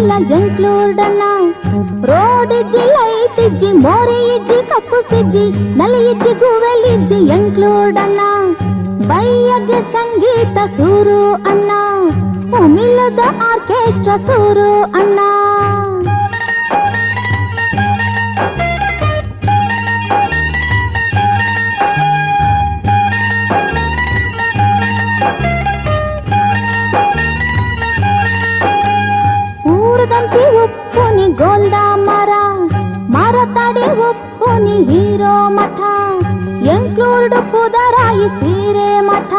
ಎಲ್ಲ ಎಂಕ್ಲೂರ್ಡನ್ನ ರೋಡ್ ಇಜ್ಜಿ ಲೈಟ್ ಇಜ್ಜಿ ಮೋರೆ ಇಜ್ಜಿ ಕಕ್ಕುಸಿಜ್ಜಿ ನಲಿ ಇಜ್ಜಿ ಗೂವೆಲ್ ಇಜ್ಜಿ ಎಂಕ್ಲೂರ್ಡನ್ನ ಬೈಯಗೆ ಸಂಗೀತ ಸೂರು ಅಣ್ಣ ಉಮಿಲ್ಲದ ಆರ್ಕೆಸ್ಟ್ರಾ ಸೂರು ಅಣ್ಣ ಊರದಂತಿ ಉಪ್ಪುನಿ ಗೋಲ್ದ ಮರ ತಡೆ ಉಪ್ಪುನಿ ಹೀರೋ ಮಠ ಎಂಕ್ಲೂರ್ಡ್ ಪುದರಾಯಿ ಸೀರೆ ಮಠ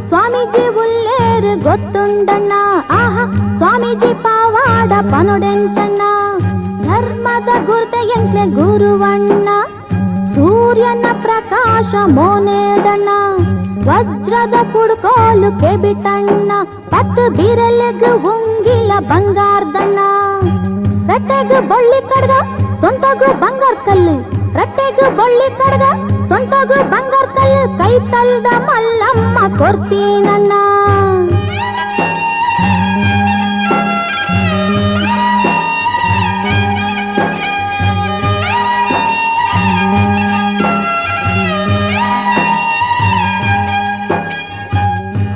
ಸ್ವಾಮೀಜಿ ಉಲ್ಲೇರು ಗೊತ್ತುಂಡಣ್ಣ ಆಹಾ ಸ್ವಾಮೀಜಿ ಪಾವಾಡ ಪನುಡೆಂಚಣ್ಣ ಧರ್ಮದ ಗುರುತೆ ಎಂಕ್ಲೆ ಗುರುವಣ್ಣ ಸೂರ್ಯನ ಪ್ರಕಾಶ ಮೋನೇದಣ್ಣ ವಜ್ರದ ಕುಡ್ಕೋಲು ಕೆಬಿಟಣ್ಣ ಪತ್ತು ಬಿರಲೆಗ್ ಉಂಗಿಲ ಬಂಗಾರದಣ್ಣ ರಟ್ಟೆಗ್ ಬಳ್ಳಿ ಕಡ್ಗ ಸೊಂಟಗು ಬಂಗಾರ ಕಲ್ಲು ರಟ್ಟೆಗು ಬಳ್ಳಿ ಕಡ್ಗ ಸೊಂಟಗು ಬಂಗಾರ ಕಲ್ಲು ಕೈ ತಲ್ದ ಮಲ್ಲಮ್ಮ ಕೊಡ್ತೀನಣ್ಣ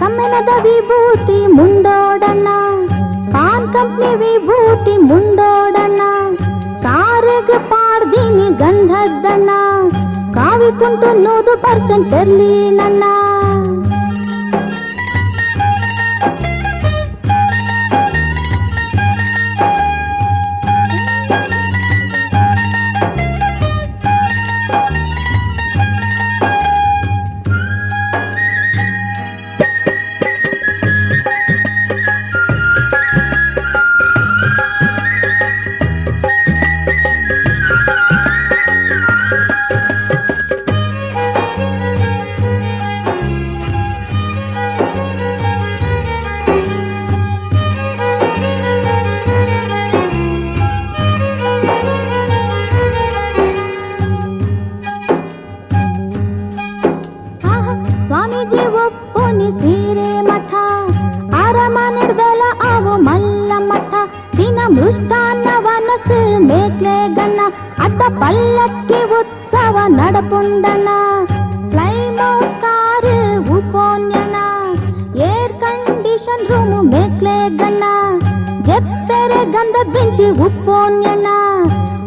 ಕಮ್ಮೆನದ ವಿಭೂತಿ ಮುಂಡೋಡಣ್ಣ ಪಾನ್ ಕಂಪ್ನಿ ವಿಭೂತಿ ಮುಂಡೋಡಣ್ಣ ಕಾರೆಗೆ ಪಾಡ್ದೀನಿ ಗಂಧದ್ದಣ್ಣ ಕಾವಿ ಕುಂಟು 100% ಇರ್ಲಿ ನನ್ನ ಸ್ವಾಮೀಜಿ ಒಪ್ಪುನಿ ಸೀರೆ ಮಠ ಅರಮನೆಡ್ದಲ ಅವು ಮಲ್ಲ ಮಠ ದಿನ ಮೃಷ್ಟಾನ್ನ ವನಸು ಮೇಕ್ಲೆ ಗಣ್ಣ ಅಡ್ಡ ಪಲ್ಲಕ್ಕಿ ಉತ್ಸವ ನಡಪುಂಡಣ್ಣ ಫ್ಲೈಮೌಟ್ ಕಾರು ಉಪೋನ್ಯಣ ಏರ್ ಕಂಡೀಷನ್ ರೂಮು ಮೇಕ್ಲೆ ಗಣ್ಣ ಜೆಪ್ಪೆರೆ ಗಂಧದ ಬೆಂಚಿ ಉಪೋನ್ಯಣ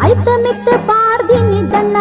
ಐತ ಮಿತ್ತು ಪಾಡ್ದಿನಿ ದಣ್ಣ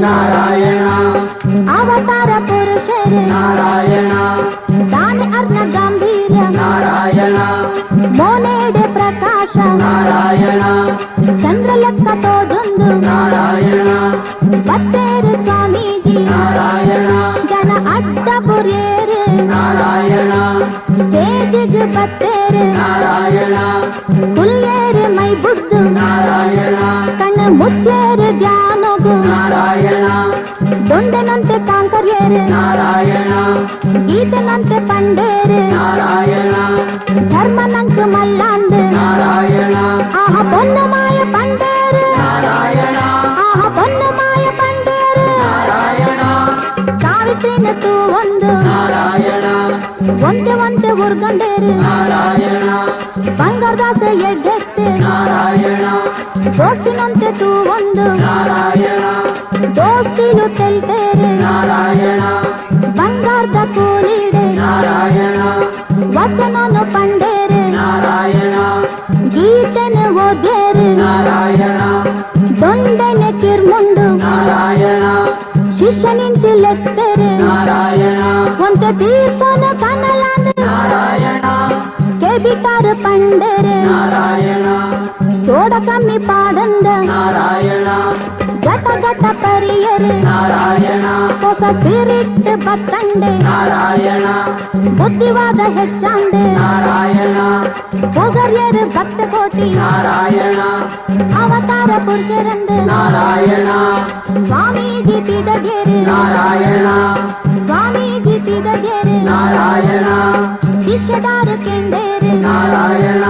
ನಾರಾಯಣ ಅವತಾರ ಪುರುಷರು ನಾರಾಯಣ ದಾನಿ ಅರ್ಣ ಗಾಂಭೀರ್ಯ ನಾರಾಯಣ ಮೋನೇಡೆ ಪ್ರಕಾಶ ನಾರಾಯಣ ಚಂದ್ರಲೆಕ್ಕ ತೋಜೊಂದು ನಾರಾಯಣ ಬತ್ತೇರು ಸ್ವಾಮೀಜಿ ನಾರಾಯಣ ಜನ ಅಡ್ಡ ಪುರಿಯರು ನಾರಾಯಣ ಸ್ಟೇಜಿಗೆ ಬತ್ತೇರು ನಾರಾಯಣ ಕುಲ್ಲೇರು ಮೈ ಬುಡ್ದು ನಾರಾಯಣ ಕಣ್ಣು ಮುಚ್ಚೇರು ಧ್ಯಾನಗು ನಾರಾಯಣ ದೊಂಡೆನಂತೆ ಕಾಂಕರ್ಯರು ನಾರಾಯಣ ಗೀತೆನಂತೆ ಪಂಡೇರು ನಾರಾಯಣ ಧರ್ಮನಂಕ ಮಲ್ಲಾಂದು ನಾರಾಯಣ ಆಹ ಪೊನ್ನು ಮಾಯ ಪಂಡೇರು ನಾರಾಯಣ ಆಹ ಪೊನ್ನು ಮಾಯ ಪಂಡೇರು ನಾರಾಯಣ ಸಾವಿತ್ರಿನ ತೂ ಒಂದು ನಾರಾಯಣ ಒಂತೆ ಒಂತೆ ಉರ್ಗಂಡೇರು ನಾರಾಯಣ ಬಂಗಾರದಾಸ ಎಡ್ಡೆತ್ತು ನಾರಾಯಣ దోస్తినొంతే తూ ಒಂದು ನಾರಾಯಣ దోస్తిలు తెల్తేರೆ ನಾರಾಯಣ ಬಂಗಾರದ ಕೂಲಿಡೆ ನಾರಾಯಣ ವಚನನು ಪಂಡೇರೆ ನಾರಾಯಣ ಗೀತೆನೆ ಓದೇರೆ ನಾರಾಯಣ ದೊಂಡೆನೆ ಕಿರ್ಮುಂಡು ನಾರಾಯಣ ಶಿಷ್ಯನಿಂಚಿ ಲೆತ್ತೇರೆ ನಾರಾಯಣ ಒಂತೆ ತೀರ್ಥನ ಕನಲಾಂದು ನಾರಾಯಣ ಕೆಬಿಟಾರು ಪಂಡೇರೆ ನಾರಾಯಣ ಸೋಡ ಕಮ್ಮಿ ಪಾಡಂದ ನಾರಾಯಣ ಘಟ ಘಟ ಪರಿಯರೆ ನಾರಾಯಣ ಹೊಸ ಸ್ಪಿರಿಟ್ ಬತ್ತಂಡೆ ನಾರಾಯಣ ಬುದ್ಧಿವಾದ ಹೆಚ್ಚಂಡೆ ನಾರಾಯಣ ಪೊಗರ್ಯರು ಭಕ್ತ ಕೋಟಿ ನಾರಾಯಣ ಅವತಾರ ಪುರುಷರಂದು ನಾರಾಯಣ ಸ್ವಾಮೀಜಿ ಪಿದಗೆರೆ ನಾರಾಯಣ ಸ್ವಾಮೀಜಿ ಪಿದಗೆರೆ ನಾರಾಯಣ ಶಿಷ್ಯದಾರು ಕೆಂಡೇರೆ ನಾರಾಯಣ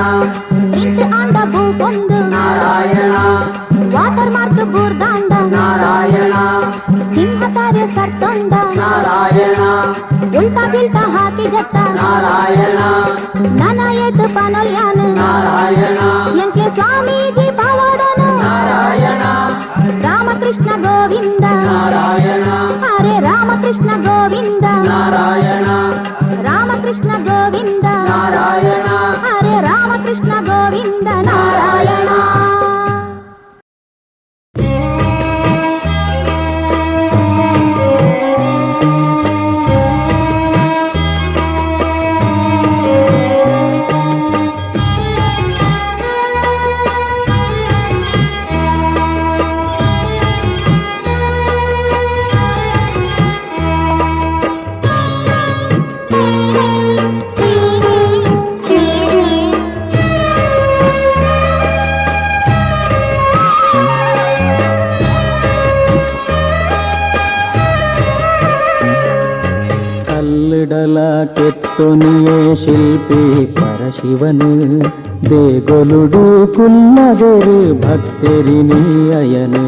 ಪ್ರಿಂಟ್ ಆಂಡ ಭೂಪೊಂದು ನಾರಾಯಣ ವಾಟರ್ ಮಾರ್ಕ್ ಬೂರ್ದಾಂಡ ನಾರಾಯಣ ಸಿಂಹತಾರೆ ಸರ್ತೊಂಡ ನಾರಾಯಣ ಉಲ್ಟಾ ಗಿಲ್ಟಾ ಹಾಕಿ ಜತ್ತ ನಾರಾಯಣ ನನ ಎದ್ದು ಪನೊಲ್ಯಾನು ನಾರಾಯಣ ಎಂಕೆ ಸ್ವಾಮೀಜಿ ಪವಾಡನು ನಾರಾಯಣ ರಾಮಕೃಷ್ಣ ಗೋವಿಂದ ನಾರಾಯಣ ಹರೇ ರಾಮಕೃಷ್ಣ ಗೋವಿಂದ ನಾರಾಯಣ ರಾಮಕೃಷ್ಣ ಗೋವಿಂದ ನಾರಾಯಣ ಹರೇ ರಾಮಕೃಷ್ಣ ಗೋವಿಂದ ನಾರಾಯಣ ಕಲ್ಲಿಡಲ ಕೆತ್ತೊನಿಯೇ ಶಿಲ್ಪಿ ಪರಶಿವನು ದೇಗೊಲುಡು ಕುಲ್ಲಗೆರು ಭಕ್ತರಿನಿ ಅಯನು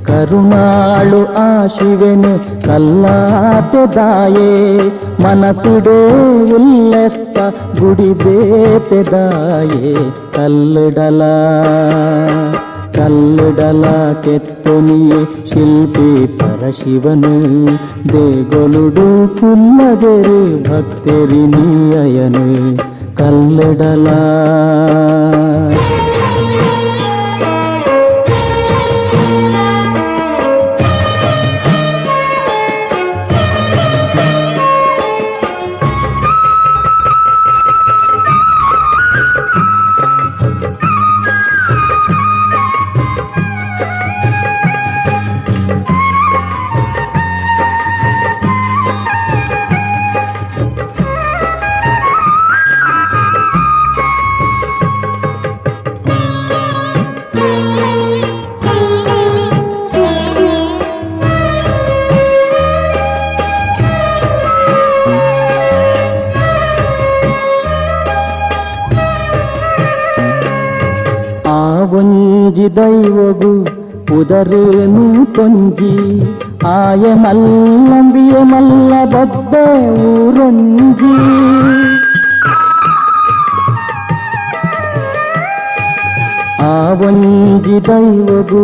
ಕರುಣಾಳು ಆ ಶಿವನು ಕಲ್ಲಾತೆದಾಯೇ ಮನಸುಡೇ ಉಲ್ಲೆತ್ತ ಗುಡಿಬೇತೆದಾಯೇ ಕಲ್ಲಿಡಲ ಕಲ್ಲಿಡಲ ಕೆತ್ತೊನಿಯೇ ಶಿಲ್ಪಿ ಪರಶಿವನು ದೇಗೊಲುಡು ಕುಲ್ಲಗೆರು ಭಕ್ತರಿನಿ ಅಯನು ಕಲ್ಲಿಡಲ ಒಂಜಿ ದೈವಗು ಉದರೇನು ತೊಂಜಿ ಆಯ ಮಲ್ಲಂಬಿಯ ಮಲ್ಲ ಬಬ್ಬೆ ಊರೊಂಜಿ ಆ ಒಂಜಿ ದೈವಗು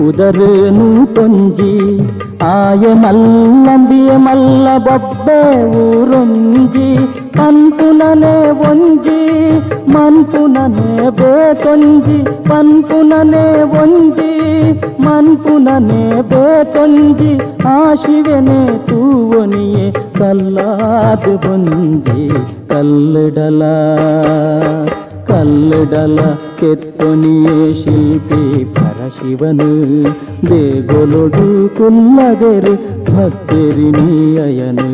ಉದರೇನು ತೊಂಜಿ ಆಯ ಮಲ್ಲಂಬಿಯ ಮಲ್ಲ ಬಬ್ಬೆ ಊರೊಂಜಿ ಪನ್ಪುನನೆ ಒಂಜಿ ಮನ್ಪುನನೆ ಬೇತೊಂಜಿ ಪನ್ಪುನನೆ ಒಂಜಿ ಮನ್ಪುನನೆ ಬೇತೊಂಜಿ ಆ ಶಿವನೆ ತೂವನಿಯೇ ಕಲ್ಲಾದು ಒಂಜಿ ಕಲ್ಲಿಡಲ ಕಲ್ಲಿಡಲ ಕೆತ್ತೊನಿಯೇ ಶಿಲ್ಪಿ ಪರಶಿವನು ದೇಗೊಲೊಡು ಕುಲ್ಲಗೆರು ಭಕ್ತರಿನಿ ಅಯನು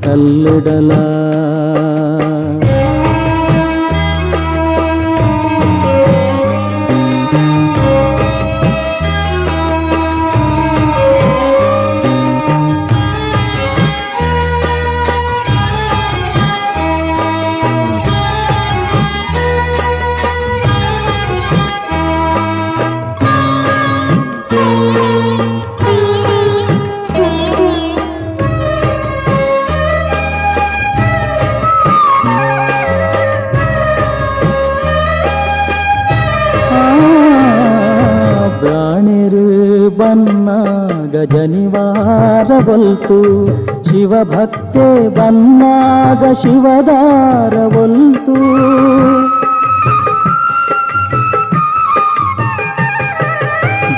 ಕಲ್ಲಿಡಲ ಬನ್ನಾಗ ಜನಿವಾರ ಬಲ್ತು ಶಿವಭಕ್ತೆ ಬನ್ನಾಗ ಶಿವದಾರ ಬಲ್ತು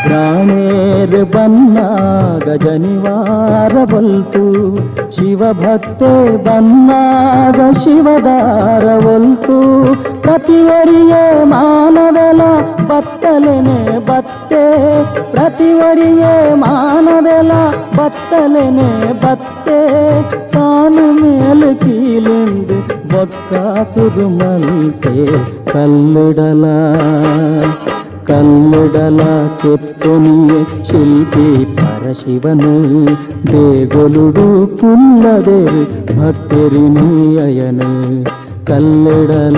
ಗ್ರಾಣೇರ್ ಬನ್ನಾಗ ಜನಿವಾರ ಬಲ್ತು ಶಿವಭಕ್ತೆ ಬನ್ನಾಗ ಶಿವದಾರ ಬಲ್ತು ಪ್ರತಿವರಿಯೇ ಮಾನವೆಲ ಬತ್ತಲೆನೆ ಬತ್ತೆ ಪ್ರತಿವರಿಯೇ ಮಾನವೆಲ ಬತ್ತಲೆನೆ ಬತ್ತೆ ತಾನು ಮೇಲೆ ಕೀಲೆಂದು ಬೊಕ್ಕಾಸುದು ಮಲ್ತೆ ಕಲ್ಲಿಡಲ ಕಲ್ಲಿಡಲ ಕೆತ್ತೊನಿಯೇ ಶಿಲ್ಪಿ ಪರಶಿವನು ದೇಗೊಲುಡು ಕುಲ್ಲದೇರು ಭಕ್ತರಿನಿ ಅಯನು ಕಲ್ಲಿಡಲ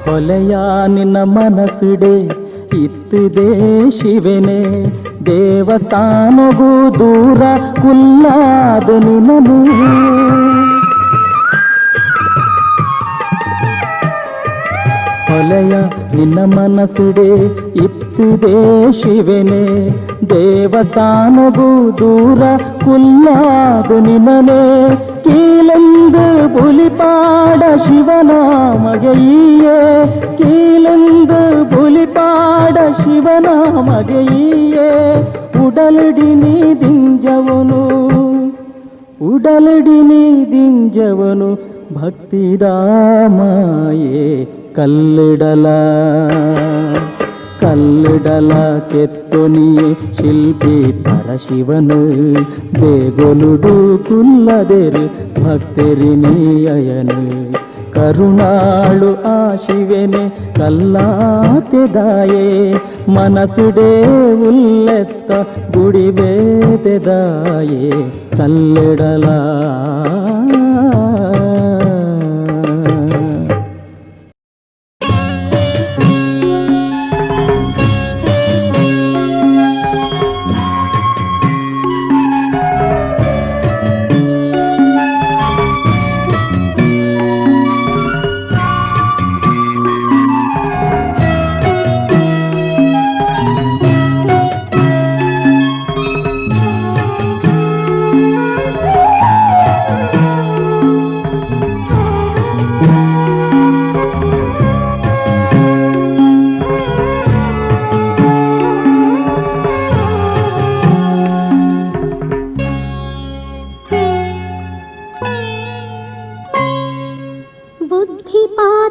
ಹೊಲೆಯ ನಿನ್ನ ಮನಸ್ಸಿಡೆ ಇತ್ತಿದೆ ಶಿವನೇ ದೇವಸ್ಥಾನಗೂ ದೂರ ಕುಲ್ಲಾದ ನಿನನು ಹೊಲೆಯ ನಿನ್ನ ಮನಸ್ಸಿಡೆ ಇತ್ತಿದೆ ಶಿವನೇ ದೇವಸ್ಥಾನಗೂ ದೂರ ಕುಲ್ಲಾದ ನಿನನೇ ಕೀಲೆಂದು ಬುಲಿಪಾಡ ಶಿವನಾಮಗೆಯೇ ಕೀಲೆಂದು ಬುಲಿಪಾಡ ಶಿವನಾಮಗೆಯೇ ಉಡಲಡಿನಿ ದಿಂಜವನು ಉಡಲಡಿನಿ ದಿಂಜವನು ಭಕ್ತಿದಾಮಾಯೇ ಕಲ್ಲಿಡಲ ಕಲ್ಲಿಡಲ ಕೆತ್ತೊನಿಯೇ ಶಿಲ್ಪಿ ಪರಶಿವನು ದೇಗೊಲುಡು ಕುಲ್ಲದೇರು ಭಕ್ತರಿನಿ ಅಯನು ಕರುಣಾಳು ಆ ಶಿವನೆ ಕಲ್ಲಾತೆದಾಯೇ ಮನಸ್ಸಿಡೆ ಉಲ್ಲೆತ್ತ ಗುಡಿಬೇತೆದಾಯೇ ಕಲ್ಲಿಡಲ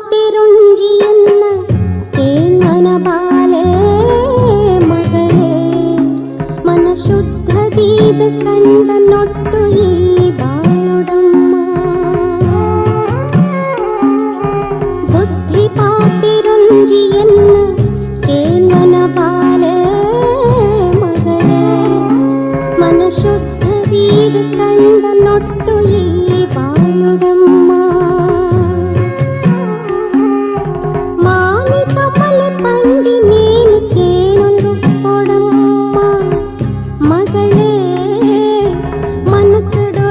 ಬುದ್ಧಿಪಾತಿರುಂಜಿಯನ್ನ ಕೇಂಗನ ಬಾಲೆ ಮಗಳೇ ಮನ ಶುದ್ಧ ದೀದ ಕಂಡ ನೊಟ್ಟು ಈ ಬಾಳುಡಮ್ಮ ಬುದ್ಧಿಪಾತಿರುಂಜಿಯನ್ನ ಕೇಂಗನ ಬಾಲೆ ಮಗಳೇ ಮನ ಶುದ್ಧ ದೀದ ಕಂಡ ನೊಟ್ಟು ಈ ಬಾಳುಡಮ್ಮ పండి నేను కేనొందు పొడమ్మ మಗಳೇ మనసుడు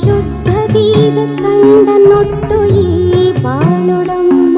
ಶುದ್ಧದೀದ ಕಂಡ ನೊಟ್ಟು ಈ ಬಾಳುಡಮ್ಮ.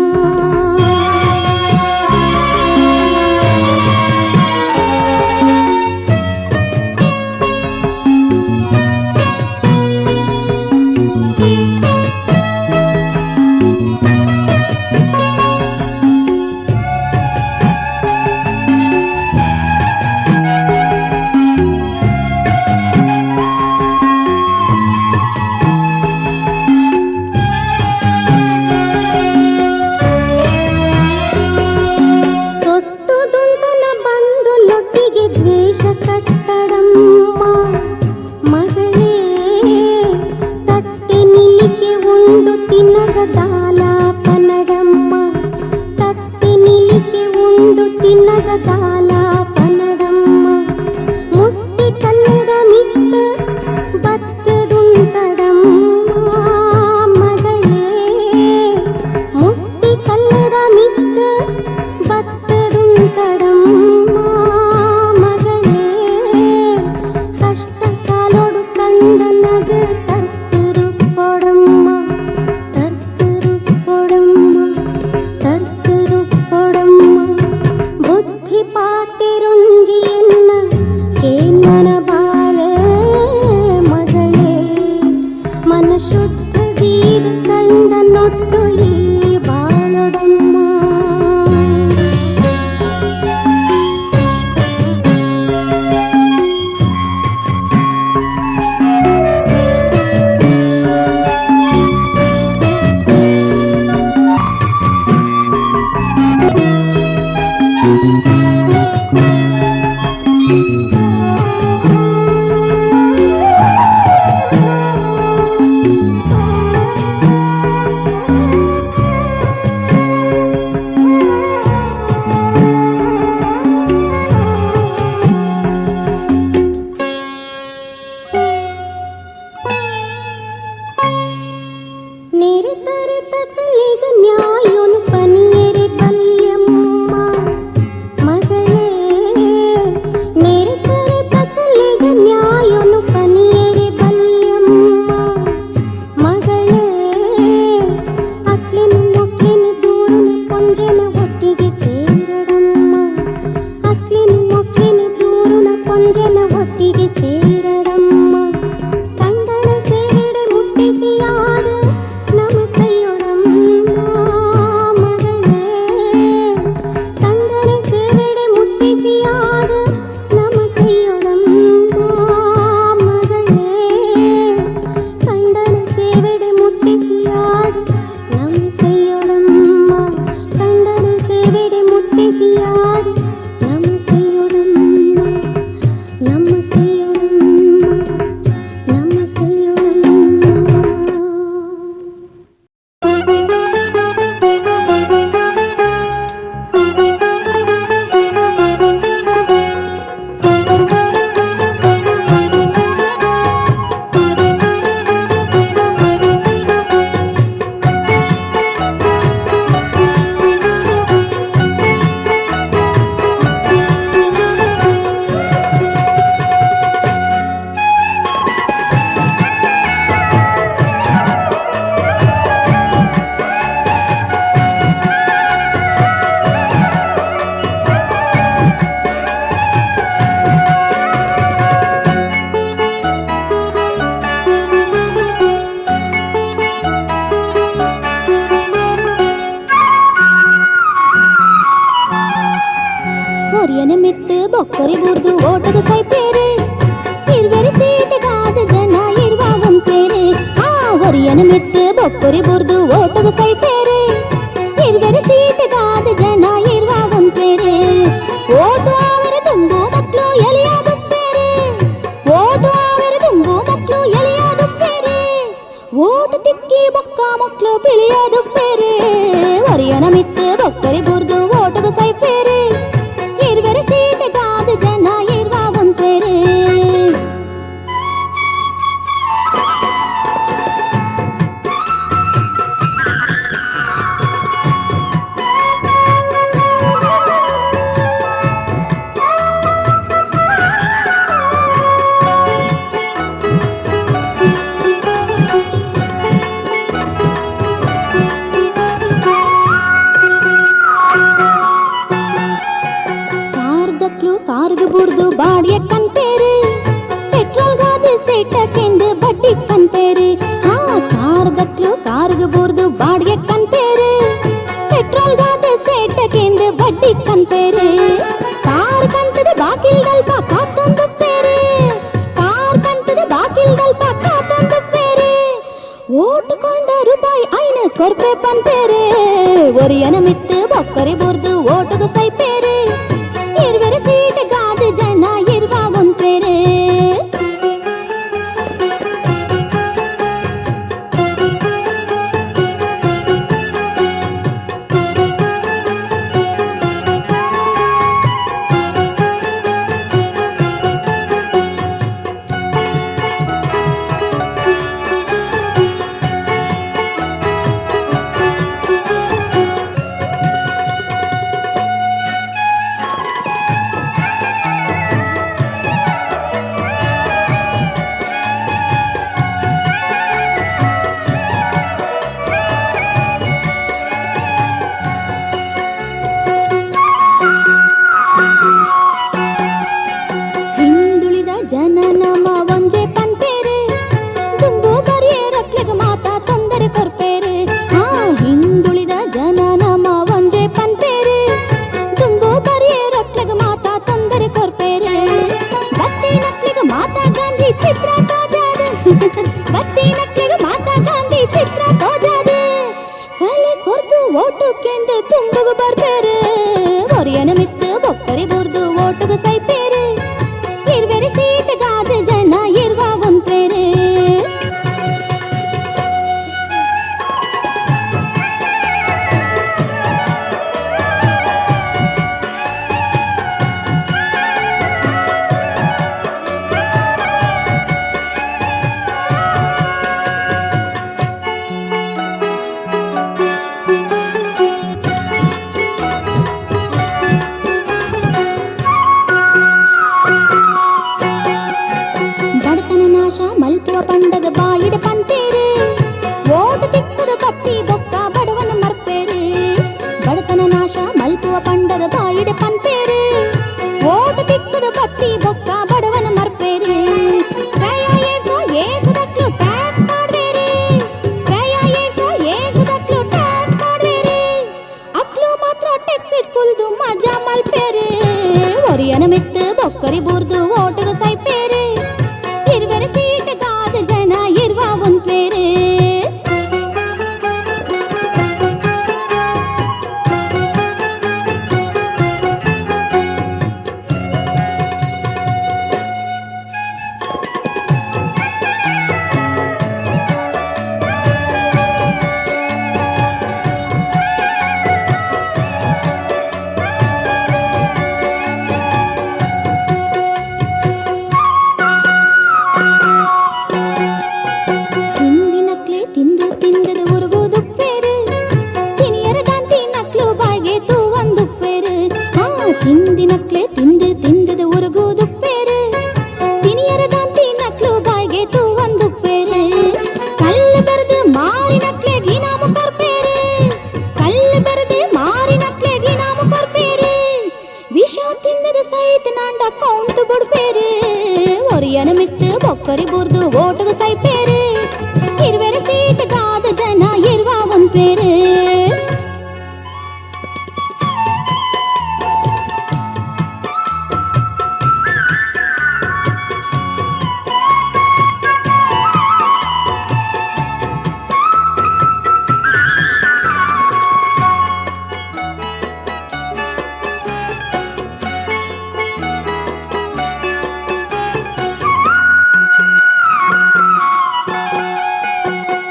ಬೊಕ್ಕರಿ ಬುರ್ದು ಓಟದ ಸೈಪೇರೆ ಇರ್ವೆರಿ ಸೀಟೆಗಾದ ಜನ ಇರುವಾಗಂತೇರೆ ಆ ಹೊರಿಯನ ಮೆತ್ತು ಬೊಕ್ಕರಿ ಬುರ್ದು ಓಟದ ಸೈಪೇರೆ ಇರ್ವೆರಿ ಸೀಟೆಗಾದ ಜನ ಇರುವಾಗಂತೇರೆ ಓಟು ಅವರ ತುಂಬು ಮಕ್ಕಳು ಎಲೆಯಾಗುತ್ತೇರೆ ಓಟು ಅವರ ತುಂಬು ಮಕ್ಕಳು ಎಲೆಯಾಗುತ್ತೇರೆ ಓಟು ತಿಕ್ಕಿ ಬೊಕ್ಕ ಮಕ್ಕಳು ಬಿಳಿಯಾಗುತ್ತೇರೆ ಹೊರಿಯನ ಮೆತ್ತು ಬೊಕ್ಕರಿ ಬುರ್ದು ಓಟದ ಸೈಪೇರೆ ಇರ್ವೆರಿ ಸೀಟೆಗಾದ ಜನ ಇರುವಾಗಂತೇರೆ ಓಟುಕೊಂಡ ರೂಪಾಯಿ ಐನ ಕೊರ್ಪೆ ಪಂಪೇರೆ ಒರಿಯನ ಮಿತ್ತು ಬೊಕ್ಕರಿ ಬುರ್ದು ಓಟುಗು ಸೈಪೇರೆ ಇರ್ವೆರೆ ಸೀಟ್ ಗಾದ ಜನ ಇರ್ವ ಒಂಪೇರೆ ಹಿಂದುಳಿದ ಜನ ನಮ್ಮ ಒಂಜೆ ಪಂಪೇರೆ ತುಂಬು ಬರಿಯೇ ರಕ್ಲೆಗ ಮಾತಾ ತೊಂದರೆ ಕೊರ್ಪೇರೆ ಹಿಂದುಳಿದ ಜನ ನಮ್ಮ ಒಂಜೆ ಪಂಪೇರೆ ತುಂಬು ಬರಿಯೇ ರಕ್ಲೆಗ ಮಾತಾ ತೊಂದರೆ ಕೊರ್ಪೇರೆ ಬತ್ತಿ ನಕ್ಲೆಗ ಮಾತಾ ಗಾಂಧಿ ಚಿತ್ರ ತೋಜಾದ ಬತ್ತಿ ನಕ್ಲೆಗ ಮಾತಾ ಗಾಂಧಿ ಚಿತ್ರ ತೋಜಾದ ಕಲೆ ಕೊರ್ದು ಓಟು ಕೆಂದು ತುಂಬುಗು ಬರ್ಪೇರೆ ಒರಿಯನ ಮಿತ್ತು ಬೊಕ್ಕರಿ ಬುರ್ದು ಓಟುಗು ಸೈಪೇರೆ ಇರ್ವೆರೆ ಸೀಟ್ ಗಾದ ಜನ ಇರ್ವ ಒಂಪೇರೆ ಬಡತನ ನಾಶ ಮಲ್ಪುವ ಪಂಡದ ಬಾಯಿಡ ಪಂತೇರೆ ಓಟು ತಿಕ್ಕದ ಬತ್ತಿ ಬೊಕ್ಕ ಬಡವನ ಮರ್ಪೇರೆ ಬಡತನ ನಾಶ ಮಲ್ಪುವ ಪಂಡದ ಬಾಯಿಡ ಪಂತೇರೆ ಓಟು ತಿಕ್ಕದ ಬತ್ತಿ ಬೊಕ್ಕ ಬಡವನ ಮರ್ಪೇರೆ ಕ್ರಯ ಏಸೋ ಏಸದಕ್ಲು ಟ್ಯಾಕ್ಸ್ ಮಾಡ್ಬೇರೆ ಕ್ರಯ ಏಸೋ ಏಸದಕ್ಲು ಟ್ಯಾಕ್ಸ್ ಮಾಡ್ಬೇರೆ ಅಕ್ಲು ಮಾತ್ರ ಟ್ಯಾಕ್ಸ್ ಇಟ್ಕೊಳ್ದು ಮಜಾ ಮಲ್ಪೇರೆ ಒರಿಯನ ಮಿತ್ತು ಬೊಕ್ಕರಿ ಬುರ್ದು ಓಟುಗು ಸೈಪೇರೆ ಇರ್ವೆರೆ ಸೀಟ್ ಗಾದ ಜನ ಇರ್ವ ಒಂಪೇರೆ ಹಿಂದಿನಕ್ಲೆ ತಿಂದು ತಿಂದದ ಉರುಗುದುಪ್ಪೇರು ತಿನಿಯರ ಗಾಂಧಿ ನಕ್ಲು ಬಾಯಿಗೆ ತೂವಂದುಪ್ಪೇರು ಹಿಂದಿನಕ್ಲೆ ತಿಂದು ತಿಂದದ ಉರುಗುದುಪ್ಪೇರು ತಿನಿಯರ ಗಾಂಧಿ ನಕ್ಲು ಬಾಯಿಗೆ ತೂವಂದುಪ್ಪೇರು ಕಲ್ಲು ಬರೆದು ಮಾರಿ ನಕ್ಲೆ ಗಿನಾಮು ಕೊರ್ಪೇರು ಕಲ್ಲು ಬರೆದು ಮಾರಿ ನಕ್ಲೆ ಗಿನಾಮು ಕೊರ್ಪೇರು ವಿಷ ತಿಂದದ ಸಹಿತ ನಾಂಡ ಕೌಂಟ್ ಬುಡ್ಪೇರು ಒರಿಯನ ಮಿತ್ತು ಬೊಕ್ಕರಿ ಬುರ್ದು ಓಟುಗು ಸೈಪೇರೆ ಇರ್ವೆರೆ ಸೀಟ್ ಗಾದ ಜನ ಇರ್ವ ಒಂಪೇರೆ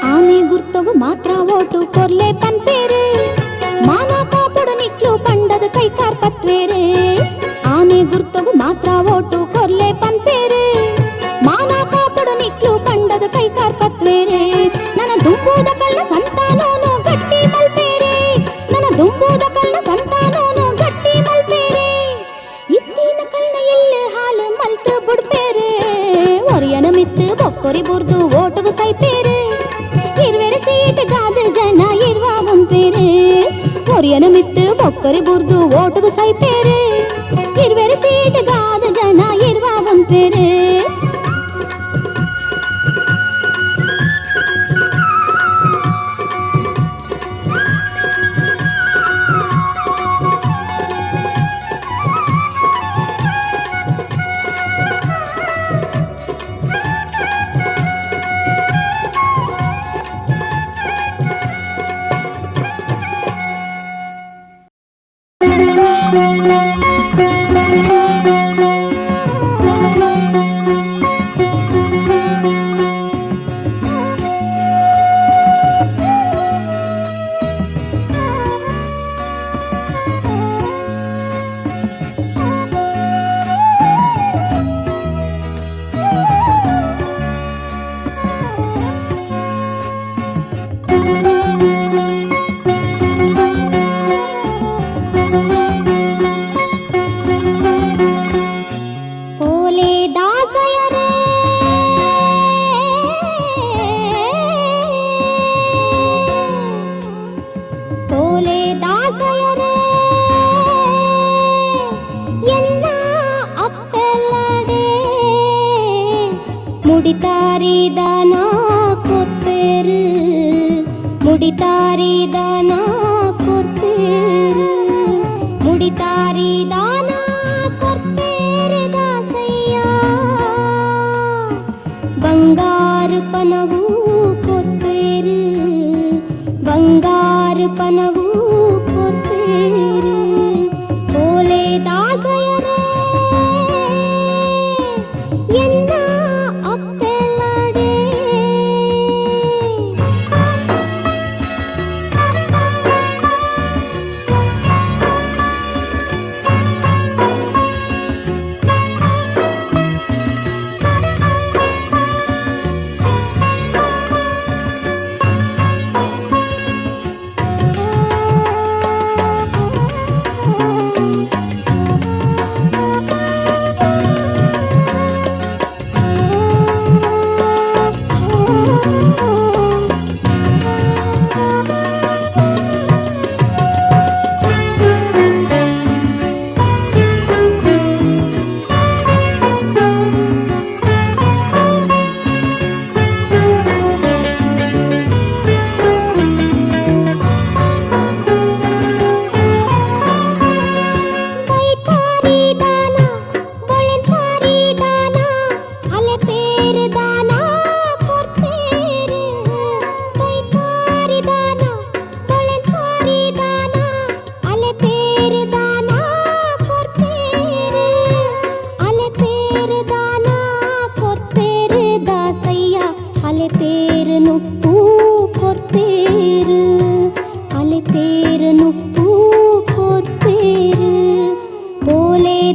ಆನೆ ಗುರ್ತಗು ಮಾತ್ರ ಓಟು ಕೊರ್ಲೆ ಪಂಪೇರೆ ಮಾನ ಕಾಪಡು ನಿಕ್ಲು ಪಂಡದ ಕೈಕಾರ್ ಪತ್ವೇರೆ ಆನೆ ಗುರ್ತಗು ಮಾತ್ರ ಓಟು ಕೊರ್ಲೆ ಪಂಪೇರೆ ಮಾನ ಕಾಪಡು ನಿಕ್ಲು ಪಂಡದ ಕೈಕಾರ್ ಪತ್ವೇರೆ ನನ್ನ ದುಂಬುದ ಕಳ್ಳ ಸಂತಾನೋನು ಗಟ್ಟಿ ಮಲ್ಪೇರೆ ನನ್ನ ದುಂಬುದ ಕಳ್ಳ ಸಂತಾನೋನು ಗಟ್ಟಿ ಮಲ್ಪೇರೆ ಇತ್ತಿನ ಕಳ್ಳ ಎಲ್ಲಿ ಹಾಲು ಮಲ್ತು ಬುಡ್ಪೇರೆ ಒರಿಯನ ಮಿತ್ತು ಬೊಕ್ಕರಿ ಬುರ್ದು ಓಟುಗು ಸೈಪೇರೆ ಇರ್ವೆರೆ ಸೀಟ್ ಗಾದ ಜನ ಇರ್ವ ಒಂಪೇರೆ ಒರಿಯನ ಮಿತ್ತು ಬೊಕ್ಕರಿ ಬುರ್ದು ಓಟುಗು ಸೈಪೇರೆ ಇರ್ವೆರೆ ಸೀಟ್ ಗಾದ ಜನ ಇರ್ವ ಒಂಪೇರೆ ಮುಡಿತಾರಿದಾನ ಕೊರ್ತೇರು ಮುಡಿತಾರಿದಾನ ಕೊರ್ತೇರು ದಾಸಯ್ಯ ಬಂಗಾರು ಪನವು ಕೊರ್ತೇರು ಬಂಗಾರು ಪನವು ಕೊರ್ತೇರು ಓಲೆ ದಾಸಯ್ಯರೇ ಎನ್ನ ಅಪ್ಪೆಲ್ಲಡೆ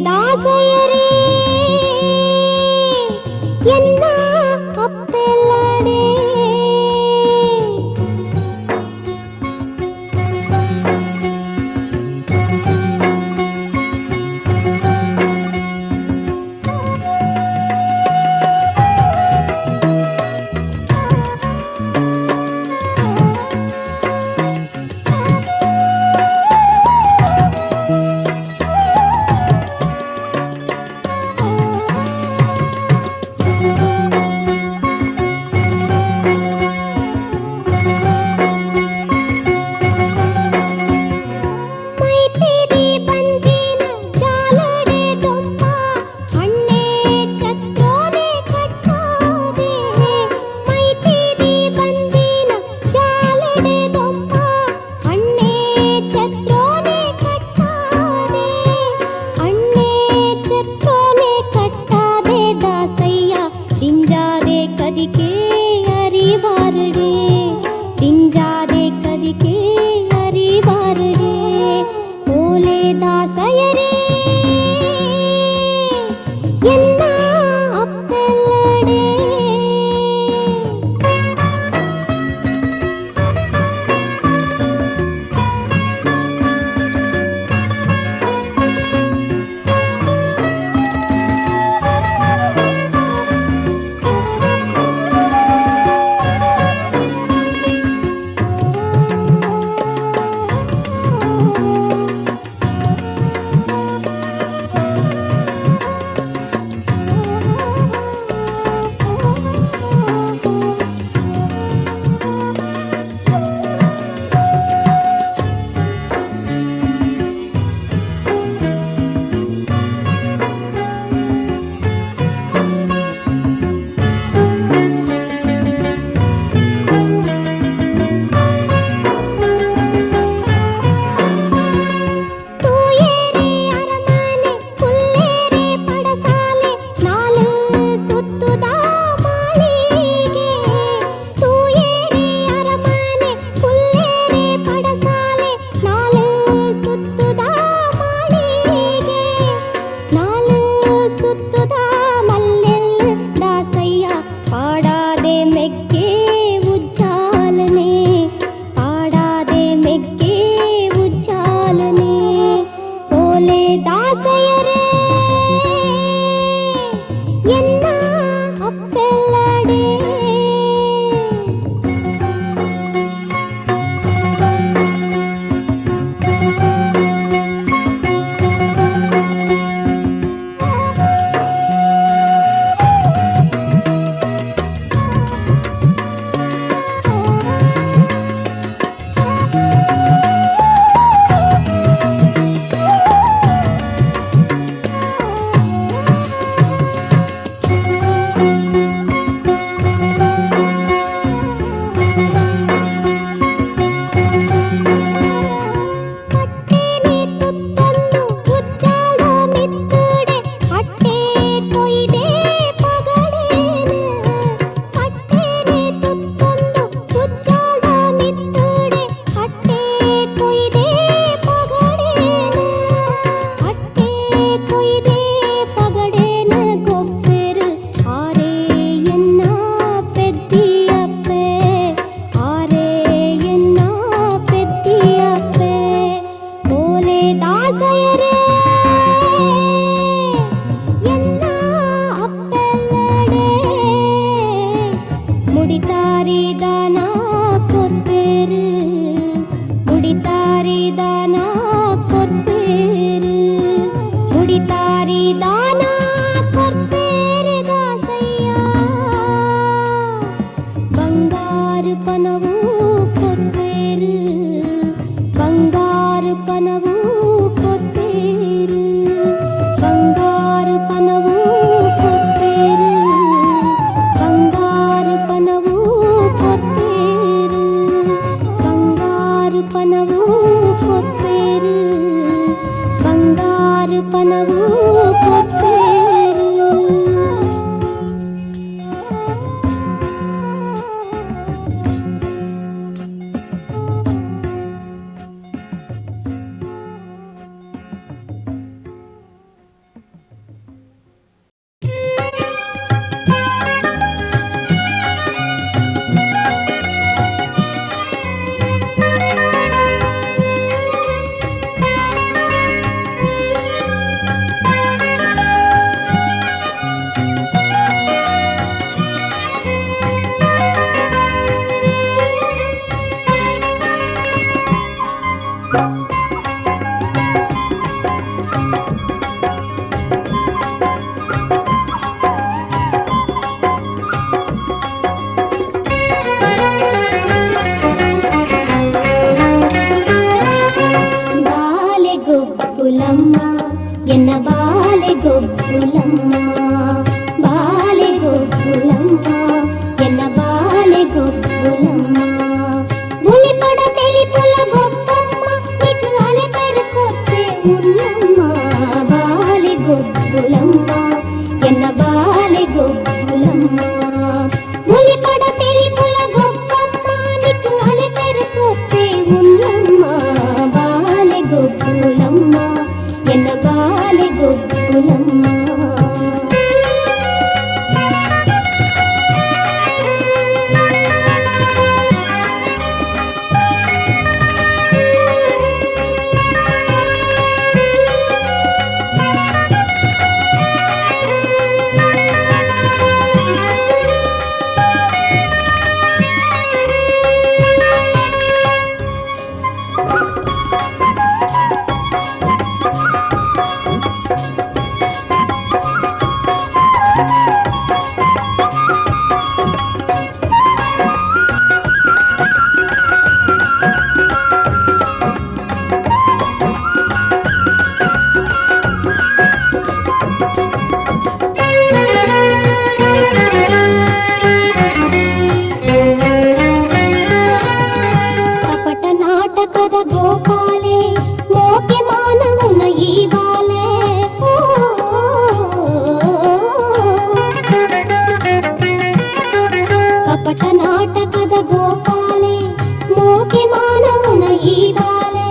ದಾಸಯ್ಯರೇ ಎನ್ನ ಅಪ್ಪೆಲ್ಲಡೆ முடித்தாரிதானா பொற்பேரு முடித்தாரிதானா பொற்பேரு முடித்தாரிதானா பொற்பேரு தாசையா ಬಂಗಾರು ಪನವು ಕೊಟ್ಟೇರು ಬಂಗಾರು ಪನವು ಕೊಟ್ಟೇರು ಬಂಗಾರು ಪನವು ಕೊಟ್ಟೇರು ಬಂಗಾರು ಪನವು ಕೊಟ್ಟೇರು ಬಂಗಾರು ಪನವು ಕೊಟ್ಟೇರು ಬಂಗಾರು ಪನವು ಕೊಟ್ಟೇರು బాలెగొబ్బులమ్మ ఎన్న బాలెగొబ్బులమ్మ బాలెగొబ్బులమ్మ ఎన్న బాలెగొబ్బులమ్మ మునిపడ తెలిపుల గొప్పమ్మ నీకు అలెపెరు కొట్టే ఉన్నమ్మ బాలెగొబ్బులమ్మ ఎన్న బాలెగొబ్బులమ్మ మునిపడ తెలిపుల గొప్పమ్మ నీకు అలెపెరు కొట్టే ఉన్నమ్మ బాలెగొబ్బులమ్మ ఎన్న బాలెగొబ్బులమ్మ ಕಪಟ ನಾಟಕದ ಗೋಪಾಲೆ ಮೋಕೆ ಮಾನವನ ಈ ಬಾಲೆ ಕಪಟ ನಾಟಕದ ಗೋಪಾಲೆ ಮೋಕೆ ಮಾನವನ ಈ ಬಾಲೆ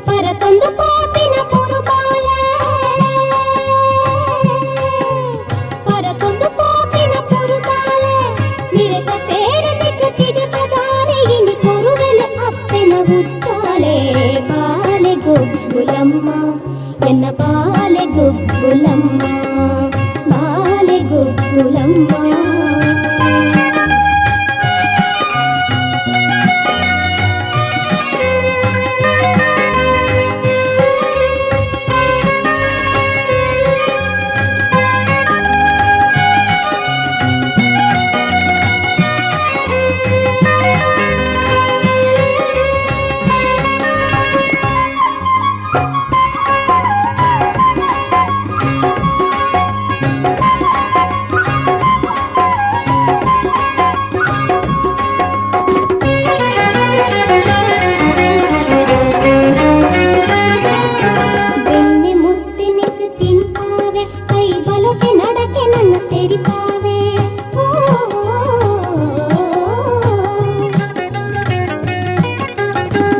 ಪರತೊಂದು ಪಾಪಿನ ಪುರುಬಾಲೆ ಪರತೊಂದು ಪಾಪಿನ ಪುರುಬಾಲೆ ನಿರತ ತೇರು ನಿಕೃತಿಗೆ ಪದಾರೆ ಇನಿ ಕೊರುವೆಲೆ ಅಪ್ಪೆನ ಹುಚ್ಚಾಲೆ ಬಾಲೆಗೊಬ್ಬುಲಮ್ಮ ಎನ್ನ ಬಾಲೆಗೊಬ್ಬುಲಮ್ಮ ಬಾಲೆಗೊಬ್ಬುಲಮ್ಮ ಬೆಣ್ಣೆ ಮುತ್ತಿನಿಕ್ ತಿಂತಾವೆ ಕೈ ಬಲೊಟೆ ನಡಕೆ ನನ್ನ ತೆರಿತಾವೆ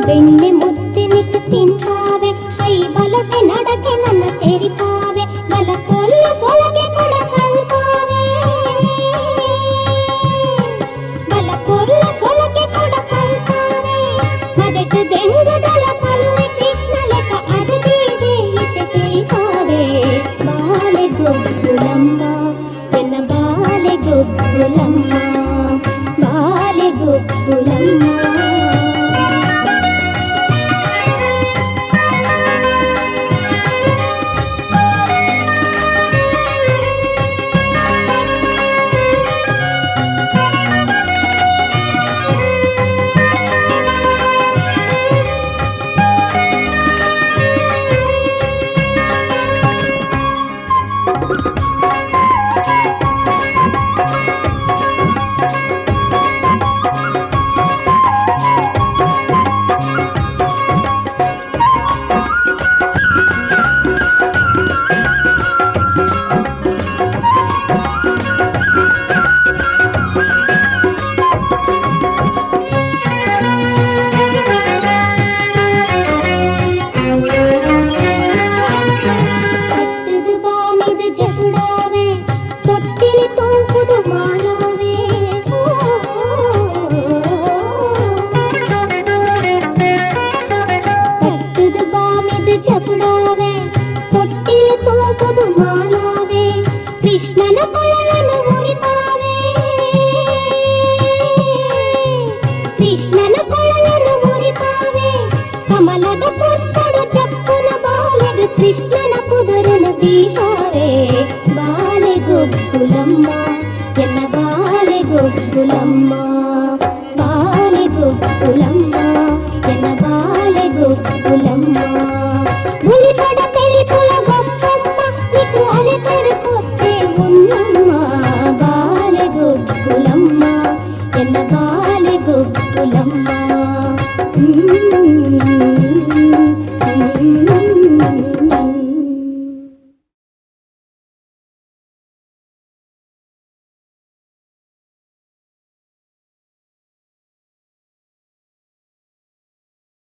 ಬೆಣ್ಣೆ ಮುತ್ತಿನಿಕ್ ತಿಂತಾವೆ ಕೈ ಬಲೊಟೆ ನಡಕೆ ನನ್ನ ತೆರಿತಾವೆ ಬಲ ಕೊಲ್ಲ ಸೊಲಗೆ ಕೊಡ ಕಲ್ತಾವೆ ಬಲ ಕೊಲ್ಲ ಸೊಲಗೆ ಕೊಡ ಕಲ್ತಾವೆ ಮದಕ ದೆಂಗದಲ ಕಲುವೆ ಕೃಷ್ಣ ಲೆಕ್ಕ ಅಡದೀದೆ ಇತೆ ತೆರಿತಾವೆ ಬಾಲೆಗೊಬ್ಬುಲಮ್ಮ ಎನ್ನ ಬಾಲೆಗೊಬ್ಬುಲಮ್ಮ ಬಾಲೆಗೊಬ್ಬುಲಮ್ಮ కృష్ణన కుదరును తీసారే బాలె గొగ్గులమ్మ ఎన్న బాలె గొగ్గులమ్మ బాలె గొగ్గులమ్మ ఎన్న బాలె గొగ్గులమ్మ ఉలిపడ తెలిపుల గొప్పమ్మ నీకు అలకడు పొత్తే ఉన్నమ్మ బాలె గొగ్గులమ్మ ఎన్న బాలె గొగ్గులమ్మ